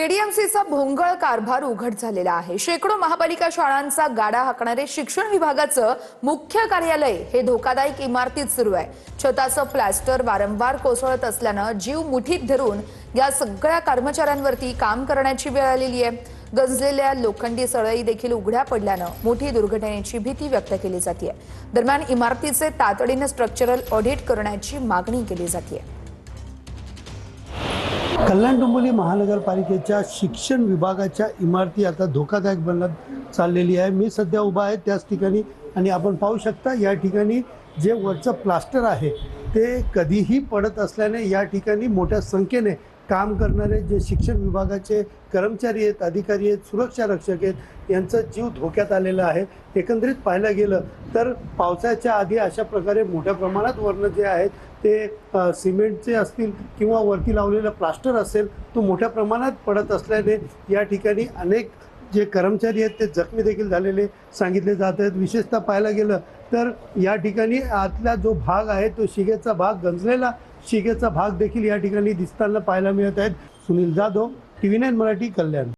केडीएमसीचा भोंगळ कारभार उघड झालेला आहे। शेकडो महापालिका शाळांचा गाडा हाकणारे शिक्षण विभागाचं मुख्य कार्यालय हे धोकादायक इमारतीत सुरू आहे। छताचं प्लास्टर वारंवार कोसळत असल्यानं जीव मुठीत धरून या सगळ्या कर्मचाऱ्यांवरती काम करण्याची वेळ आलेली आहे। गंजलेल्या लोखंडी सळई देखील उघड्या पडल्यानं मोठी दुर्घटनेची भीती व्यक्त केली जाते। दरम्यान इमारतीचे तातडीने स्ट्रक्चरल ऑडिट करण्याची मागणी केली जाते। कल्याण डोंबिवली महानगरपालिकेच्या शिक्षण विभागाच्या इमारती आता धोकादायक बनत चाललेली आहे। मी सध्या उभा आहे त्याच ठिकाणी आणि आपण पाहू शकता या ठिकाणी जे वरचं प्लास्टर आहे ते कधीही पडत असल्याने या ठिकाणी मोठ्या संख्येने काम करणारे जे शिक्षण विभागाचे कर्मचारी आहेत, अधिकारी आहेत, सुरक्षा रक्षक आहेत यांचा जीव धोक्यात आलेला आहे। एकंदरीत पाहायला गेलं तर पावसाच्या आधी अशा प्रकारे मोठ्या प्रमाणात वर्ण जे आहेत ते सिमेंटचे असतील किंवा वरती लावलेलं प्लास्टर असेल तो मोठ्या प्रमाणात पडत असल्याने या ठिकाणी अनेक जे कर्मचारी आहेत ते जखमी देखील झालेले सांगितले जात आहेत। विशेषतः पाहायला गेलं तर या ठिकाणी आतला जो भाग आहे तो शिगेचा भाग, गंजलेला शिगेचा भाग देखील या ठिकाणी दिसताना पाहायला मिळत आहेत। सुनील जाधव, TV9 मराठी, कल्याण।